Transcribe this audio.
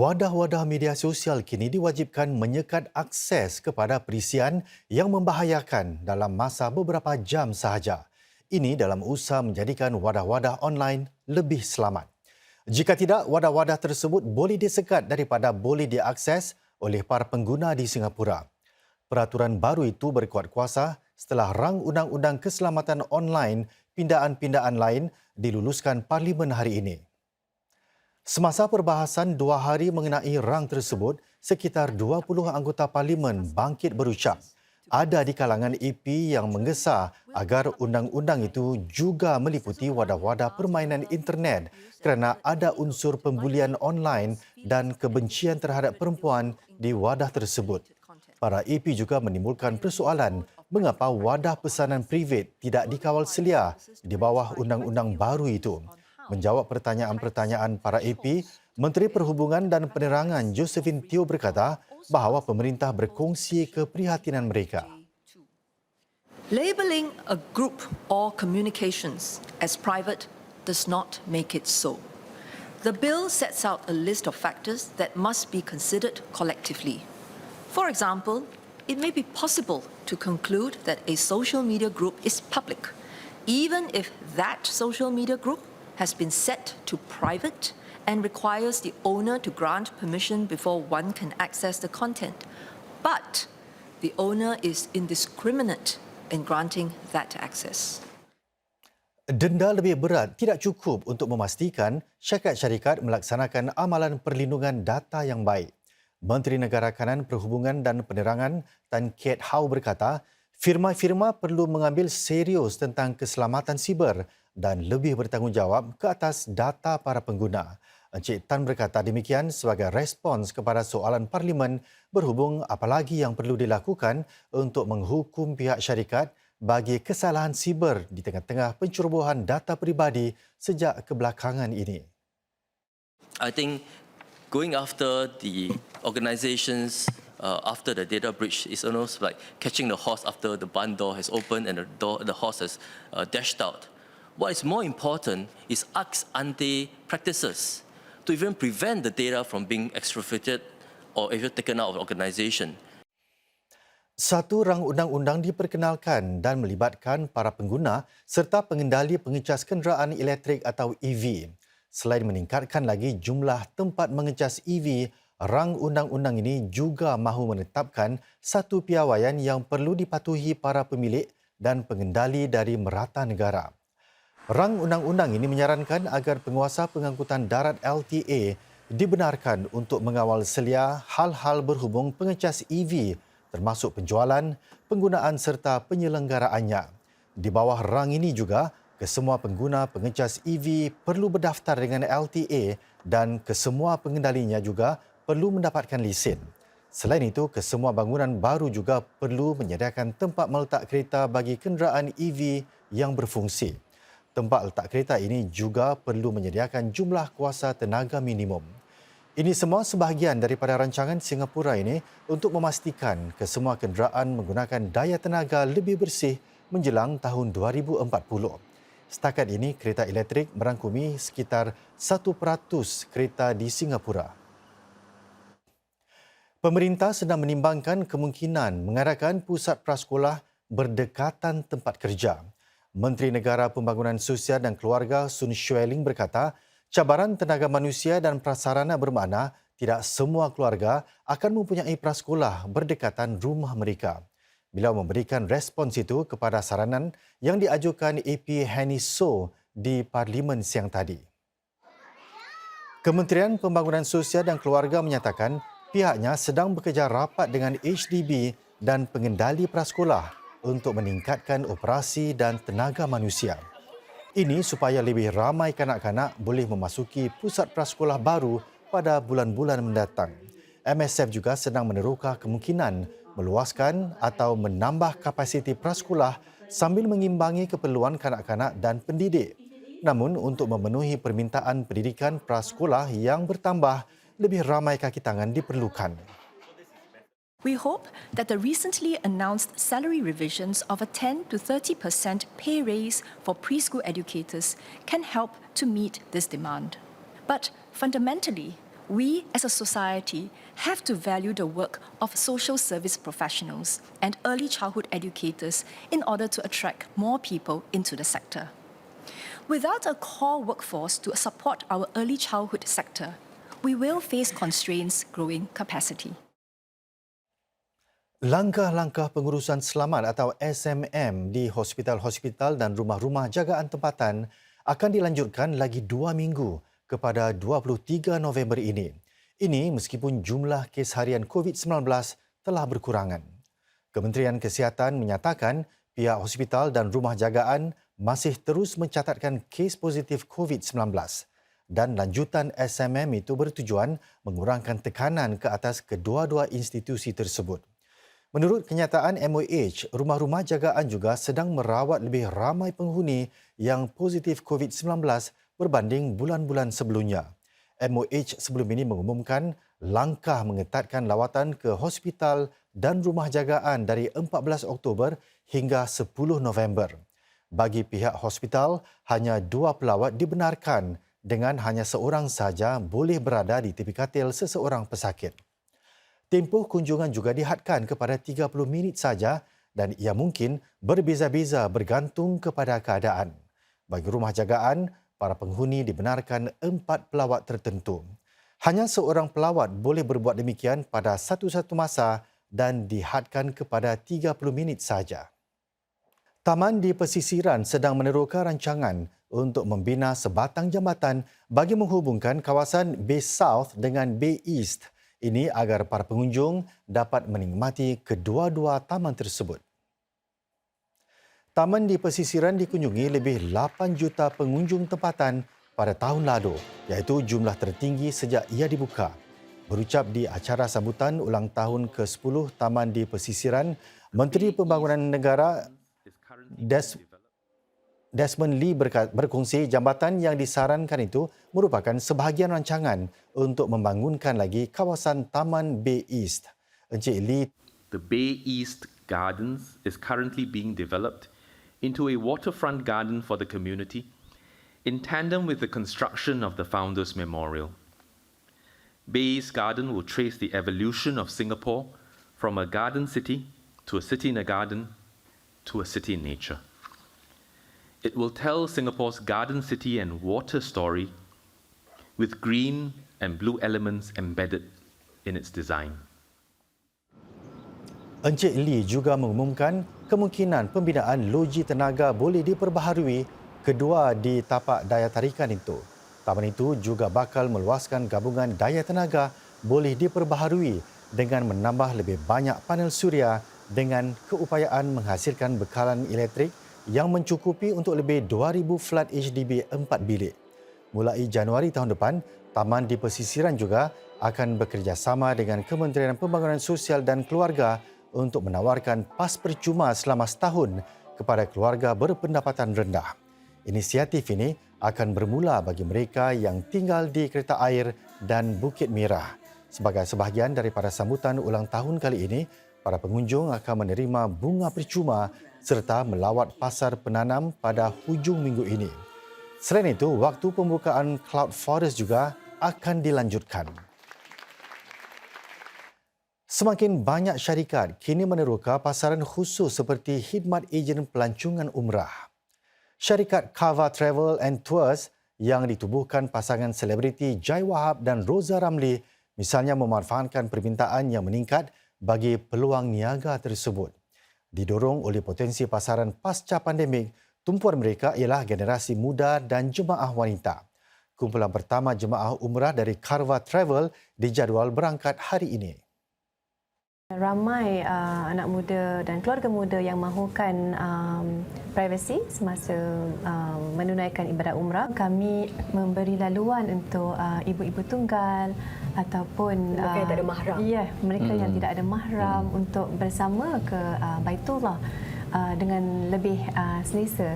Wadah-wadah media sosial kini diwajibkan menyekat akses kepada perisian yang membahayakan dalam masa beberapa jam sahaja. Ini dalam usaha menjadikan wadah-wadah online lebih selamat. Jika tidak, wadah-wadah tersebut boleh disekat daripada boleh diakses oleh para pengguna di Singapura. Peraturan baru itu berkuat kuasa setelah rang Undang-Undang Keselamatan Online pindaan-pindaan lain diluluskan Parlimen hari ini. Semasa perbahasan 2 hari mengenai rang tersebut, sekitar 20 anggota parlimen bangkit berucap. Ada di kalangan EP yang menggesa agar undang-undang itu juga meliputi wadah-wadah permainan internet kerana ada unsur pembulian online dan kebencian terhadap perempuan di wadah tersebut. Para EP juga menimbulkan persoalan mengapa wadah pesanan privat tidak dikawal selia di bawah undang-undang baru itu. Menjawab pertanyaan-pertanyaan para EP, Menteri Perhubungan dan Penerangan Josephine Teo berkata bahawa pemerintah berkongsi keprihatinan mereka. Labeling a group or communications as private does not make it so. The bill sets out a list of factors that must be considered collectively. For example, it may be possible to conclude that a social media group is public, even if that social media group has been set to private and requires the owner to grant permission before one can access the content. But the owner is indiscriminate in granting that access. Denda lebih berat tidak cukup untuk memastikan syarikat-syarikat melaksanakan amalan perlindungan data yang baik. Menteri Negara Kanan Perhubungan dan Penerangan Tan Kiat Hau berkata, firma-firma perlu mengambil serius tentang keselamatan siber dan lebih bertanggungjawab ke atas data para pengguna. Encik Tan berkata demikian sebagai respons kepada soalan Parlimen berhubung apa lagi yang perlu dilakukan untuk menghukum pihak syarikat bagi kesalahan siber di tengah-tengah pencerobohan data peribadi sejak kebelakangan ini. I think going after the organizations after the data breach is almost like catching the horse after the barn door has opened and the horse has dashed out. What is more important is ex ante practices to even prevent the data from being extracted or even taken out of the organization. Satu rang undang-undang diperkenalkan dan melibatkan para pengguna serta pengendali pengecas kenderaan elektrik atau EV. Selain meningkatkan lagi jumlah tempat mengecas EV, rang undang-undang ini juga mahu menetapkan satu piawaian yang perlu dipatuhi para pemilik dan pengendali dari merata negara. Rang undang-undang ini menyarankan agar penguasa pengangkutan darat LTA dibenarkan untuk mengawal selia hal-hal berhubung pengecas EV termasuk penjualan, penggunaan serta penyelenggaraannya. Di bawah rang ini juga, kesemua pengguna pengecas EV perlu berdaftar dengan LTA dan kesemua pengendalinya juga perlu mendapatkan lesen. Selain itu, kesemua bangunan baru juga perlu menyediakan tempat meletak kereta bagi kenderaan EV yang berfungsi. Tempat letak kereta ini juga perlu menyediakan jumlah kuasa tenaga minimum. Ini semua sebahagian daripada rancangan Singapura ini untuk memastikan kesemua kenderaan menggunakan daya tenaga lebih bersih menjelang tahun 2040. Setakat ini, kereta elektrik merangkumi sekitar 1% kereta di Singapura. Pemerintah sedang menimbangkan kemungkinan mengadakan pusat prasekolah berdekatan tempat kerja. Menteri Negara Pembangunan Sosial dan Keluarga Sun Xueling berkata, cabaran tenaga manusia dan prasarana bermakna tidak semua keluarga akan mempunyai prasekolah berdekatan rumah mereka. Beliau memberikan respons itu kepada saranan yang diajukan AP Henny So di Parlimen siang tadi. Kementerian Pembangunan Sosial dan Keluarga menyatakan pihaknya sedang bekerja rapat dengan HDB dan pengendali prasekolah untuk meningkatkan operasi dan tenaga manusia. Ini supaya lebih ramai kanak-kanak boleh memasuki pusat prasekolah baru pada bulan-bulan mendatang. MSF juga sedang meneroka kemungkinan meluaskan atau menambah kapasiti prasekolah sambil mengimbangi keperluan kanak-kanak dan pendidik. Namun untuk memenuhi permintaan pendidikan prasekolah yang bertambah, lebih ramai kaki tangan diperlukan. We hope that the recently announced salary revisions of a 10 to 30% pay raise for preschool educators can help to meet this demand. But fundamentally, we as a society have to value the work of social service professionals and early childhood educators in order to attract more people into the sector. Without a core workforce to support our early childhood sector, we will face constraints growing capacity. Langkah-langkah pengurusan selamat atau SMM di hospital-hospital dan rumah-rumah jagaan tempatan akan dilanjutkan lagi 2 minggu kepada 23 November ini. Ini meskipun jumlah kes harian COVID-19 telah berkurangan. Kementerian Kesihatan menyatakan pihak hospital dan rumah jagaan masih terus mencatatkan kes positif COVID-19 dan lanjutan SMM itu bertujuan mengurangkan tekanan ke atas kedua-dua institusi tersebut. Menurut kenyataan MOH, rumah-rumah jagaan juga sedang merawat lebih ramai penghuni yang positif COVID-19 berbanding bulan-bulan sebelumnya. MOH sebelum ini mengumumkan langkah mengetatkan lawatan ke hospital dan rumah jagaan dari 14 Oktober hingga 10 November. Bagi pihak hospital, hanya 2 pelawat dibenarkan dengan hanya seorang saja boleh berada di tepi katil seseorang pesakit. Tempoh kunjungan juga dihadkan kepada 30 minit saja dan ia mungkin berbeza-beza bergantung kepada keadaan. Bagi rumah jagaan, para penghuni dibenarkan 4 pelawat tertentu. Hanya seorang pelawat boleh berbuat demikian pada satu-satu masa dan dihadkan kepada 30 minit saja. Taman di pesisiran sedang meneroka rancangan untuk membina sebatang jambatan bagi menghubungkan kawasan Bay South dengan Bay East. Ini agar para pengunjung dapat menikmati kedua-dua taman tersebut. Taman di pesisiran dikunjungi lebih 8 juta pengunjung tempatan pada tahun lalu, iaitu jumlah tertinggi sejak ia dibuka. Berucap di acara sambutan ulang tahun ke-10 Taman di Pesisiran, Menteri Pembangunan Negara Desmond Lee berkongsi jambatan yang disarankan itu merupakan sebahagian rancangan untuk membangunkan lagi kawasan Taman Bay East. Encik Lee, the Bay East Gardens is currently being developed into a waterfront garden for the community in tandem with the construction of the Founders Memorial. Bay East Garden will trace the evolution of Singapore from a garden city to a city in a garden to a city in nature. It will tell Singapore's garden city and water story with green and blue elements embedded in its design. Encik Lee juga mengumumkan kemungkinan pembinaan loji tenaga boleh diperbaharui kedua di tapak daya tarikan itu. Taman itu juga bakal meluaskan gabungan daya tenaga boleh diperbaharui dengan menambah lebih banyak panel suria dengan keupayaan menghasilkan bekalan elektrik yang mencukupi untuk lebih 2,000 flat HDB 4 bilik. Mulai Januari tahun depan, Taman di Pesisiran juga akan bekerjasama dengan Kementerian Pembangunan Sosial dan Keluarga untuk menawarkan PAS percuma selama setahun kepada keluarga berpendapatan rendah. Inisiatif ini akan bermula bagi mereka yang tinggal di Kereta Air dan Bukit Merah. Sebagai sebahagian daripada sambutan ulang tahun kali ini, para pengunjung akan menerima bunga percuma serta melawat pasar penanam pada hujung minggu ini. Selain itu, waktu pembukaan Cloud Forest juga akan dilanjutkan. Semakin banyak syarikat kini meneroka pasaran khusus seperti khidmat ejen pelancongan umrah. Syarikat Kava Travel and Tours yang ditubuhkan pasangan selebriti Jai Wahab dan Roza Ramli misalnya memanfaatkan permintaan yang meningkat bagi peluang niaga tersebut. Didorong oleh potensi pasaran pasca pandemik, tumpuan mereka ialah generasi muda dan jemaah wanita. Kumpulan pertama jemaah umrah dari Carva Travel dijadual berangkat hari ini. Ramai anak muda dan keluarga muda yang mahukan privasi semasa menunaikan ibadat umrah. Kami memberi laluan untuk ibu-ibu tunggal ataupun mereka yang tak ada mahram. Ya, mereka yang tidak ada mahram untuk bersama ke Baitullah dengan lebih selesa.